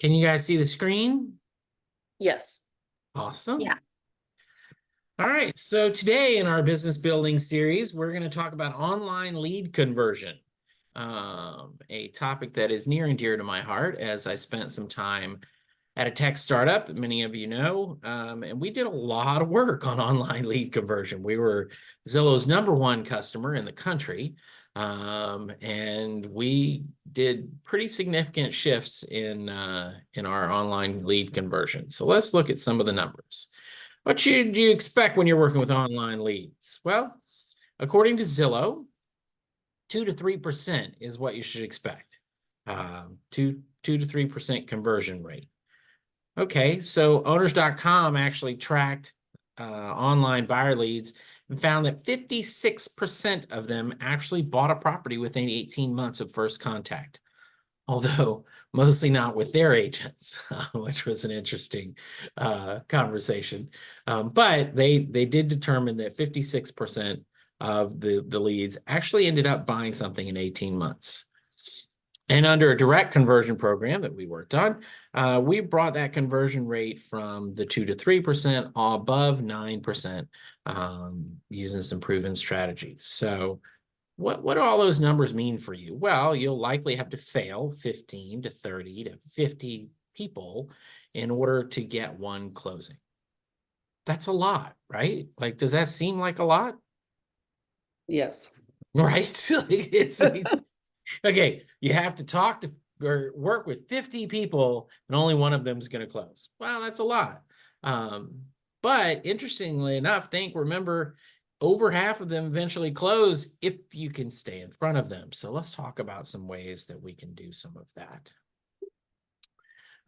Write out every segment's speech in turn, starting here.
Can you guys see the screen? Yes. Awesome. Yeah. All right. So today in our business building series, we're going to talk about online lead conversion, a topic that is near and dear to my heart as I spent some time at a tech startup, many of you know, and we did a lot of work on online lead conversion. We were Zillow's #1 customer in the country, and we did pretty significant shifts in our online lead conversion. So let's look at some of the numbers. What do you expect when you're working with online leads? Well, according to Zillow, 2 to 3% is what you should expect. 2 to 3% conversion rate. Okay, so owners.com actually tracked online buyer leads and found that 56% of them actually bought a property within 18 months of first contact, although mostly not with their agents, which was an interesting conversation. But they did determine that 56% of the leads actually ended up buying something in 18 months. And under a direct conversion program that we worked on, we brought that conversion rate from the 2 to 3% above 9% using some proven strategies. So what do all those numbers mean for you? Well, you'll likely have to fail 15 to 30 to 50 people in order to get one closing. That's a lot, right? Like, does that seem like a lot? Yes. Right? It's okay, you have to talk to or work with 50 people and only one of them is going to close. Wow, that's a lot. But interestingly enough, remember, over half of them eventually close if you can stay in front of them. So let's talk about some ways that we can do some of that.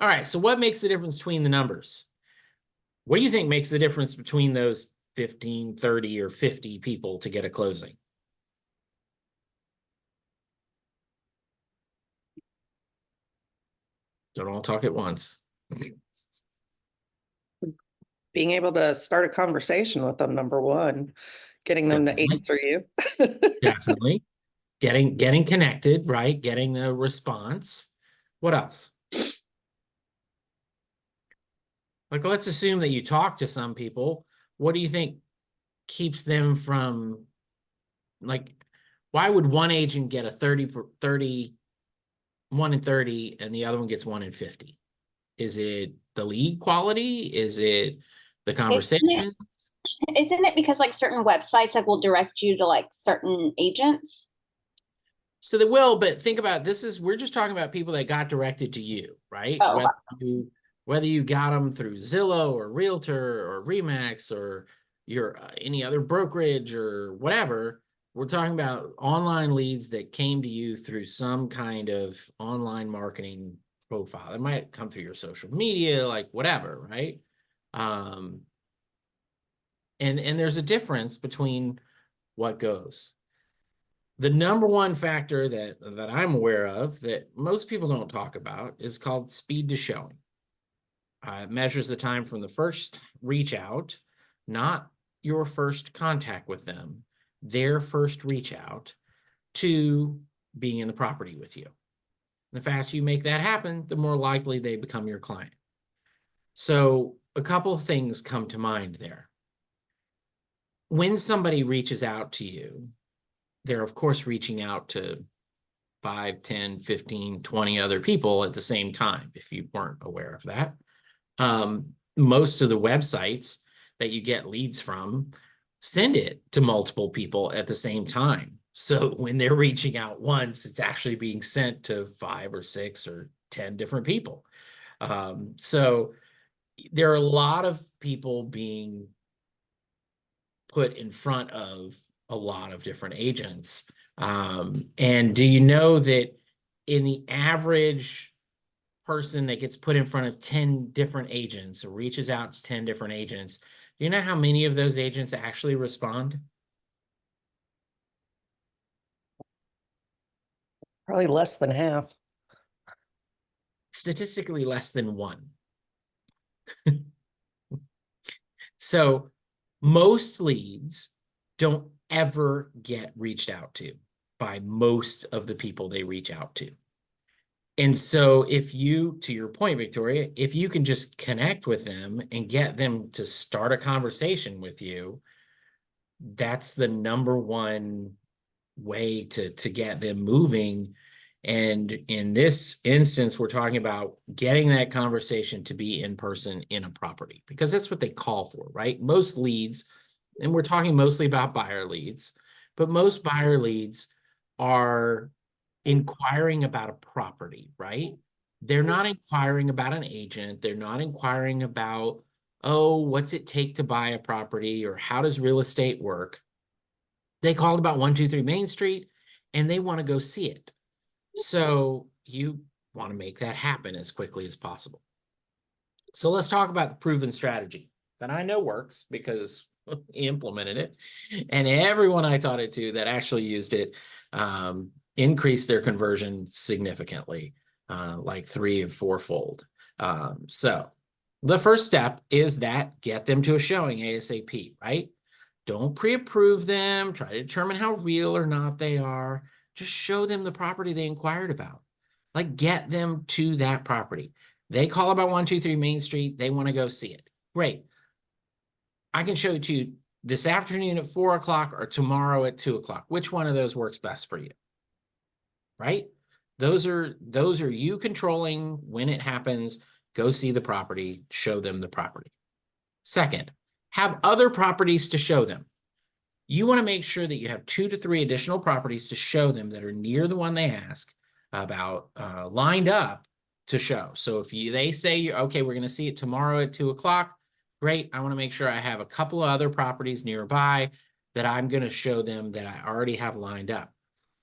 All right, so what makes the difference between the numbers? What do you think makes the difference between those 15, 30, or 50 people to get a closing? Don't all talk at once. Being able to start a conversation with them, number one, getting them to Definitely. answer you. Definitely. Getting connected, right? Getting the response. What else? Like, let's assume that you talk to some people. What do you think keeps them from, like, why would one agent get a 30, 1 in 30, and the other one gets 1 in 50? Is it the lead quality? Is it the Isn't it, conversation? isn't it because like certain websites like will direct you to like certain agents? So they will, but think about we're just talking about people that got directed to you, right? Oh, Whether you got them through Zillow or Realtor or Remax or your any other brokerage or whatever. We're talking about online leads that came to you through some kind of online marketing profile. It might come through your social media, like whatever, right? Um, and there's a difference between what goes. The #1 factor that I'm aware of that most people don't talk about is called speed to showing. It measures the time from the first reach out, not your first contact with them, their first reach out, to being in the property with you. The faster you make that happen, the more likely they become your client. So a couple of things come to mind there. When somebody reaches out to you, they're of course reaching out to 5, 10, 15, 20 other people at the same time, if you weren't aware of that. Most of the websites that you get leads from send it to multiple people at the same time. So when they're reaching out once, it's actually being sent to 5 or 6 or 10 different people. So there are a lot of people being put in front of a lot of different agents. And do you know that in the average person that gets put in front of 10 different agents or reaches out to 10 different agents, do you know how many of those agents actually respond? Probably less than half. Statistically less than 1. So most leads don't ever get reached out to by most of the people they reach out to. And so if you, to your point, Victoria, if you can just connect with them and get them to start a conversation with you, that's the number one way to get them moving. And in this instance, we're talking about getting that conversation to be in person in a property, because that's what they call for, right? Most leads, and we're talking mostly about buyer leads, but most buyer leads are inquiring about a property, right? They're not inquiring about an agent. They're not inquiring about, oh, what's it take to buy a property, or how does real estate work? They called about 123 Main Street and they want to go see it. So you want to make that happen as quickly as possible. So let's talk about the proven strategy that I know works because he implemented it. And everyone I taught it to that actually used it increased their conversion significantly, like 3 or 4-fold. So the first step is that get them to a showing ASAP, right? Don't pre-approve them. Try to determine how real or not they are. Just show them the property they inquired about. Like, get them to that property. They call about 123 Main Street. They want to go see it. Great. I can show it to you this afternoon at 4 o'clock or tomorrow at 2 o'clock. Which one of those works best for you? Right? Those are you controlling when it happens. Go see the property, show them the property. Second, have other properties to show them. You want to make sure that you have 2 to 3 additional properties to show them that are near the one they ask about, lined up to show. So if they say, okay, we're going to see it tomorrow at 2 o'clock, great. I want to make sure I have a couple of other properties nearby that I'm going to show them that I already have lined up.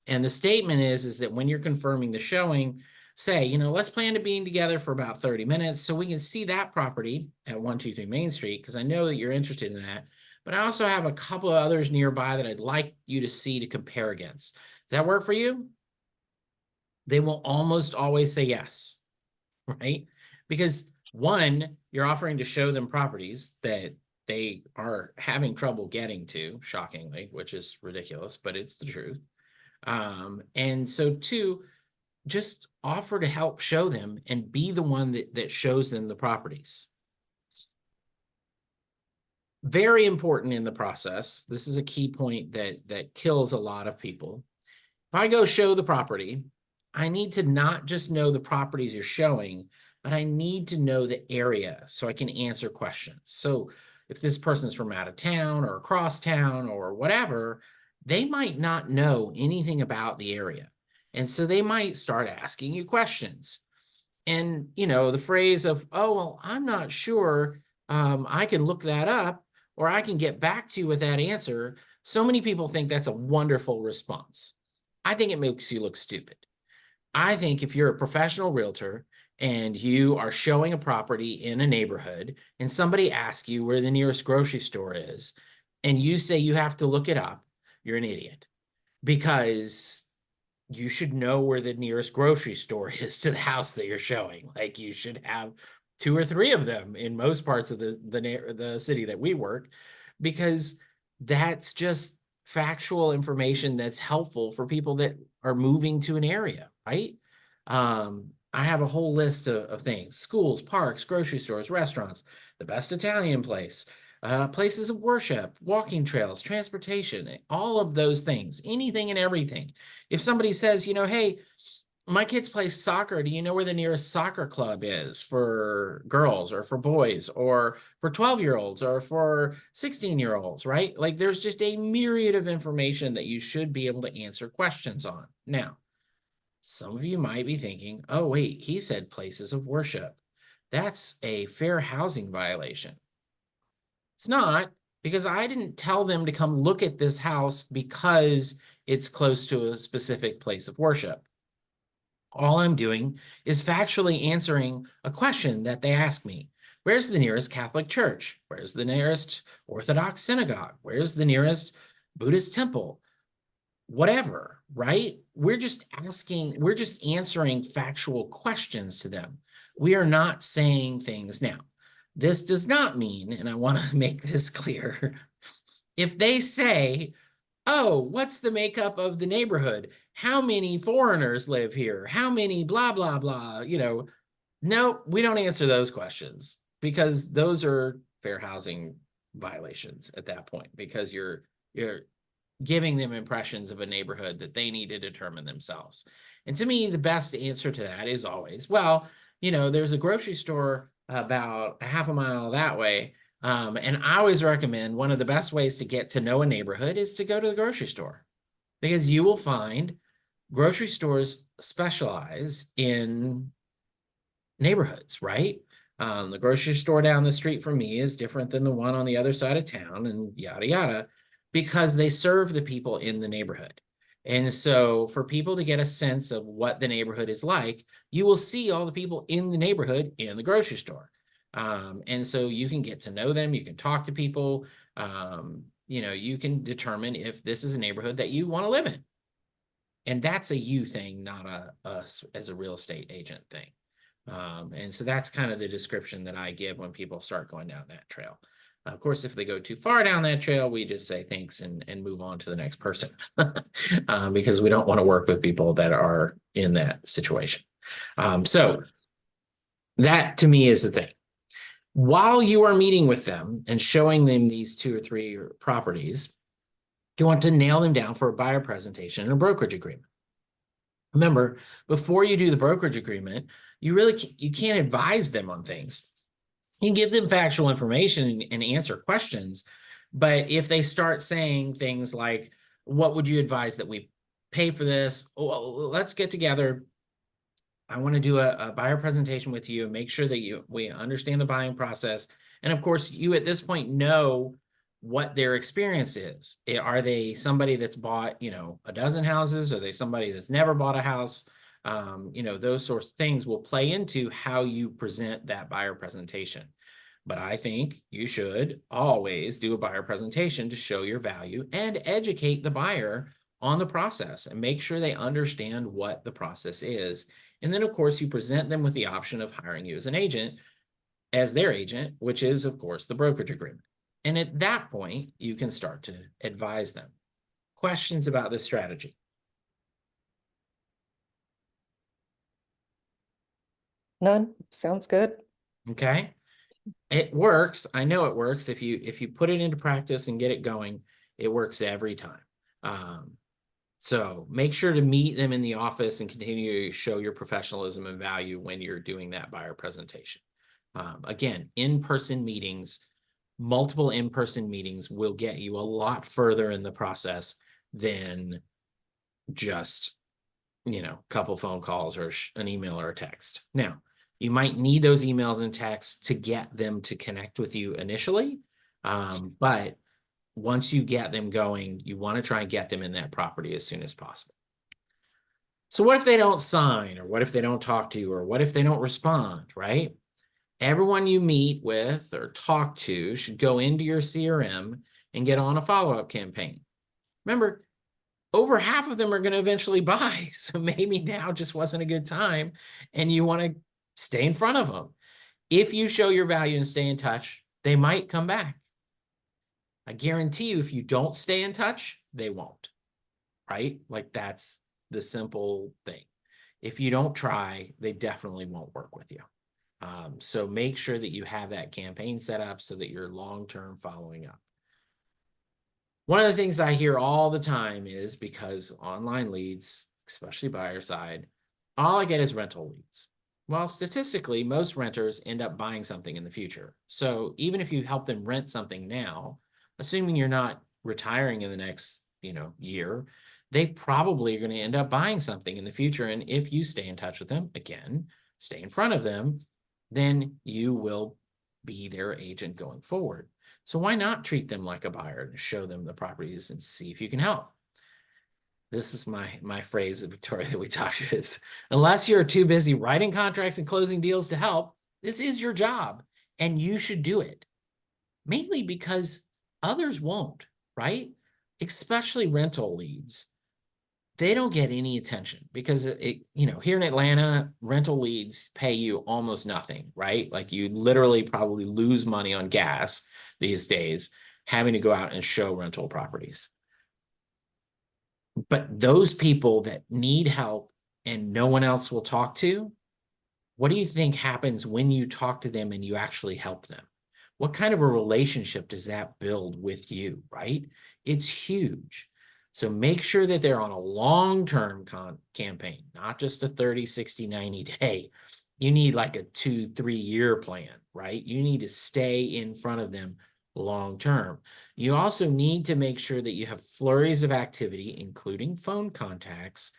And the statement is that when you're confirming the showing, say, let's plan to being together for about 30 minutes so we can see that property at 123 Main Street, because I know that you're interested in that. But I also have a couple of others nearby that I'd like you to see to compare against. Does that work for you? They will almost always say yes, right? Because one, you're offering to show them properties that they are having trouble getting to, shockingly, which is ridiculous, but it's the truth. And so two, just offer to help show them and be the one that shows them the properties. Very important in the process. This is a key point that kills a lot of people. If I go show the property, I need to not just know the properties you're showing, but I need to know the area so I can answer questions. So if this person's from out of town or across town or whatever, they might not know anything about the area. And so they might start asking you questions. And, the phrase of, oh, well, I'm not sure, I can look that up, or I can get back to you with that answer. So many people think that's a wonderful response. I think it makes you look stupid. I think if you're a professional realtor and you are showing a property in a neighborhood and somebody asks you where the nearest grocery store is, and you say you have to look it up, you're an idiot, because you should know where the nearest grocery store is to the house that you're showing. Like, you should have 2 or 3 of them in most parts of the city that we work, because that's just factual information that's helpful for people that are moving to an area, right? I have a whole list of things: schools, parks, grocery stores, restaurants, the best Italian place, places of worship, walking trails, transportation, all of those things, anything and everything. If somebody says, hey, my kids play soccer, do you know where the nearest soccer club is for girls or for boys or for 12-year-olds or for 16-year-olds, right? Like, there's just a myriad of information that you should be able to answer questions on. Now, some of you might be thinking, oh, wait, he said places of worship. That's a fair housing violation. It's not, because I didn't tell them to come look at this house because it's close to a specific place of worship. All I'm doing is factually answering a question that they ask me. Where's the nearest Catholic church? Where's the nearest Orthodox synagogue? Where's the nearest Buddhist temple? Whatever, right? We're just answering factual questions to them. We are not saying things. Now, this does not mean, and I want to make this clear, if they say, oh, what's the makeup of the neighborhood? how many foreigners live here? How many blah, blah, blah, no, we don't answer those questions because those are fair housing violations at that point, because you're giving them impressions of a neighborhood that they need to determine themselves. And to me, the best answer to that is always, well, there's a grocery store about a half a mile that way. And I always recommend one of the best ways to get to know a neighborhood is to go to the grocery store, because you will find grocery stores specialize in neighborhoods, right? The grocery store down the street from me is different than the one on the other side of town, and yada, yada, because they serve the people in the neighborhood. And so for people to get a sense of what the neighborhood is like, you will see all the people in the neighborhood in the grocery store. And so you can get to know them, you can talk to people, you can determine if this is a neighborhood that you want to live in. And that's a you thing, not a us as a real estate agent thing. And so that's kind of the description that I give when people start going down that trail. Of course, if they go too far down that trail, we just say thanks and move on to the next person because we don't want to work with people that are in that situation. So that to me is the thing. While you are meeting with them and showing them these 2 or 3 properties, you want to nail them down for a buyer presentation and a brokerage agreement. Remember, before you do the brokerage agreement, you can't advise them on things. You can give them factual information and answer questions, but if they start saying things like, what would you advise that we pay for this? Well, let's get together. I want to do a buyer presentation with you and make sure that we understand the buying process. And of course, you at this point know what their experience is. Are they somebody that's bought, a dozen houses? Are they somebody that's never bought a house? Those sorts of things will play into how you present that buyer presentation. But I think you should always do a buyer presentation to show your value and educate the buyer on the process and make sure they understand what the process is. And then, of course, you present them with the option of hiring you as an agent, as their agent, which is, of course, the brokerage agreement. And at that point, you can start to advise them. Questions about this strategy? None. Sounds good. Okay. It works. I know it works. If you put it into practice and get it going, it works every time. So make sure to meet them in the office and continue to show your professionalism and value when you're doing that buyer presentation. Again, in-person meetings, multiple in-person meetings will get you a lot further in the process than just, a couple phone calls or an email or a text. Now, you might need those emails and texts to get them to connect with you initially, but once you get them going, you want to try and get them in that property as soon as possible. So what if they don't sign, or what if they don't talk to you, or what if they don't respond, right? Everyone you meet with or talk to should go into your CRM and get on a follow-up campaign. Remember, over half of them are going to eventually buy. So maybe now just wasn't a good time and you want to stay in front of them. If you show your value and stay in touch, they might come back. I guarantee you, if you don't stay in touch, they won't, right? Like that's the simple thing. If you don't try, they definitely won't work with you. So make sure that you have that campaign set up so that you're long-term following up. One of the things I hear all the time is because online leads, especially buyer side, all I get is rental leads. Well, statistically, most renters end up buying something in the future. So even if you help them rent something now, assuming you're not retiring in the next, year, they probably are going to end up buying something in the future. And if you stay in touch with them, again, stay in front of them, then you will be their agent going forward. So why not treat them like a buyer and show them the properties and see if you can help? This is my phrase, Victoria, that we talked to is, unless you're too busy writing contracts and closing deals to help, this is your job and you should do it. Mainly because others won't, right? Especially rental leads. They don't get any attention because here in Atlanta, rental leads pay you almost nothing, right? Like you literally probably lose money on gas these days having to go out and show rental properties. But those people that need help and no one else will talk to, what do you think happens when you talk to them and you actually help them? What kind of a relationship does that build with you, right? It's huge. So make sure that they're on a long-term campaign, not just a 30, 60, 90 day. You need like a 2-3 year plan, right? You need to stay in front of them long term. You also need to make sure that you have flurries of activity, including phone contacts,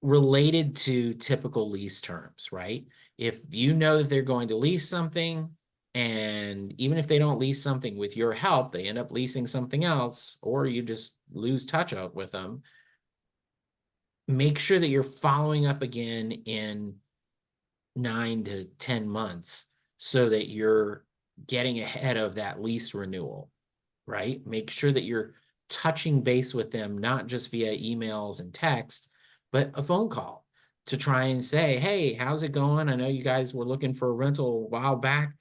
related to typical lease terms, right? If you know that they're going to lease something, and even if they don't lease something with your help, they end up leasing something else, or you just lose touch up with them, make sure that you're following up again in 9 to 10 months so that you're getting ahead of that lease renewal, right? Make sure that you're touching base with them, not just via emails and text, but a phone call to try and say, hey, how's it going? I know you guys were looking for a rental a while back.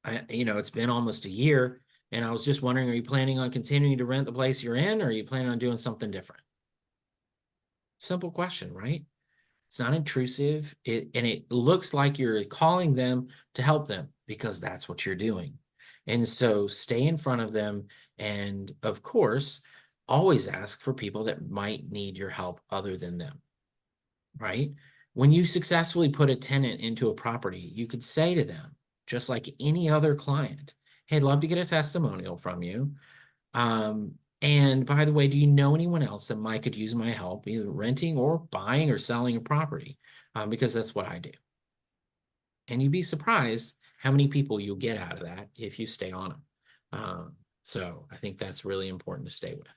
It's been almost a year, and I was just wondering, are you planning on continuing to rent the place you're in, or are you planning on doing something different? Simple question, right? It's not intrusive. And it looks like you're calling them to help them because that's what you're doing. And so stay in front of them. And of course, always ask for people that might need your help other than them, right? When you successfully put a tenant into a property, you could say to them, just like any other client, hey, I'd love to get a testimonial from you. And by the way, do you know anyone else that might could use my help, either renting or buying or selling a property? Because that's what I do. And you'd be surprised how many people you'll get out of that if you stay on them. So I think that's really important to stay with.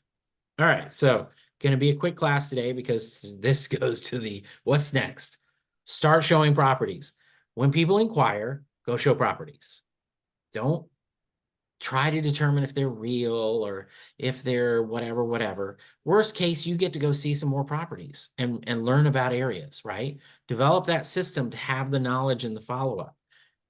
All right, so going to be a quick class today because this goes to the what's next. Start showing properties. When people inquire, go show properties. Don't try to determine if they're real or if they're whatever. Worst case, you get to go see some more properties and learn about areas, right? Develop that system to have the knowledge and the follow-up.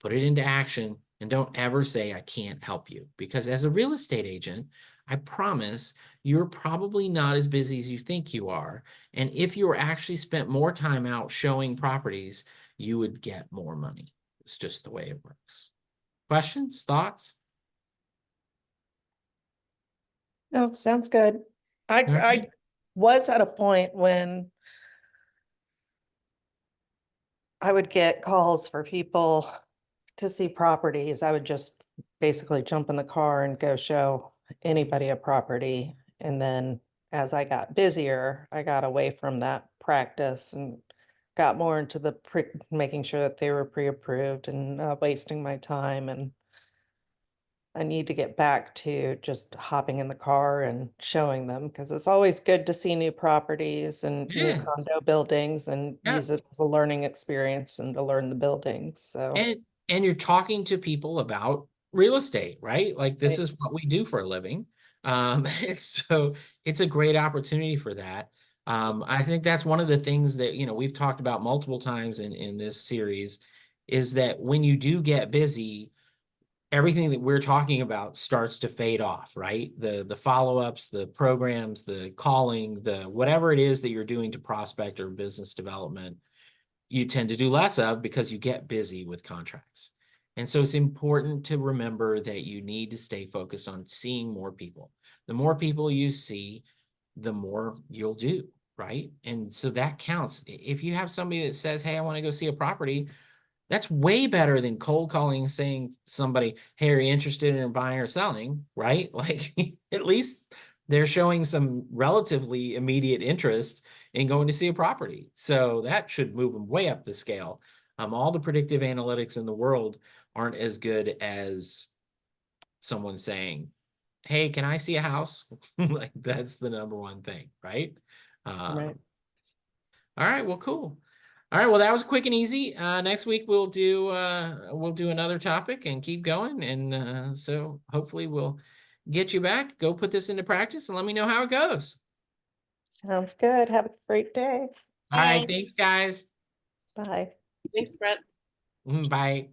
Put it into action, and don't ever say, I can't help you. Because as a real estate agent, I promise you're probably not as busy as you think you are. And if you were actually spent more time out showing properties, you would get more money. It's just the way it works. Questions, thoughts? No, sounds good. I All right. I was at a point when I would get calls for people to see properties. I would just basically jump in the car and go show anybody a property. And then as I got busier, I got away from that practice and got more into the making sure that they were pre-approved and not wasting my time. And I need to get back to just hopping in the car and showing them because it's always good to see new properties and new Yeah. condo buildings and Yeah. use it as a learning experience and to learn the buildings. So, And you're talking to people about real estate, right? Like this right. is what we do for a living. And so it's a great opportunity for that. I think that's one of the things that, we've talked about multiple times in this series is that when you do get busy, everything that we're talking about starts to fade off, right? The follow-ups, the programs, the calling, the whatever it is that you're doing to prospect or business development, you tend to do less of because you get busy with contracts. And so it's important to remember that you need to stay focused on seeing more people. The more people you see, the more you'll do, right? And so that counts. If you have somebody that says, hey, I want to go see a property, that's way better than cold calling, saying somebody, hey, are you interested in buying or selling, right? Like at least they're showing some relatively immediate interest in going to see a property. So that should move them way up the scale. All the predictive analytics in the world aren't as good as someone saying, hey, can I see a house? Like that's the number one thing, right? Right. All right, well, cool. All right, well, that was quick and easy. Next week we'll do another topic and keep going. And so hopefully we'll get you back. Go put this into practice and let me know how it goes. Sounds good. Have a great day. All right, Bye. thanks, guys. Bye. Thanks, Brett. Bye.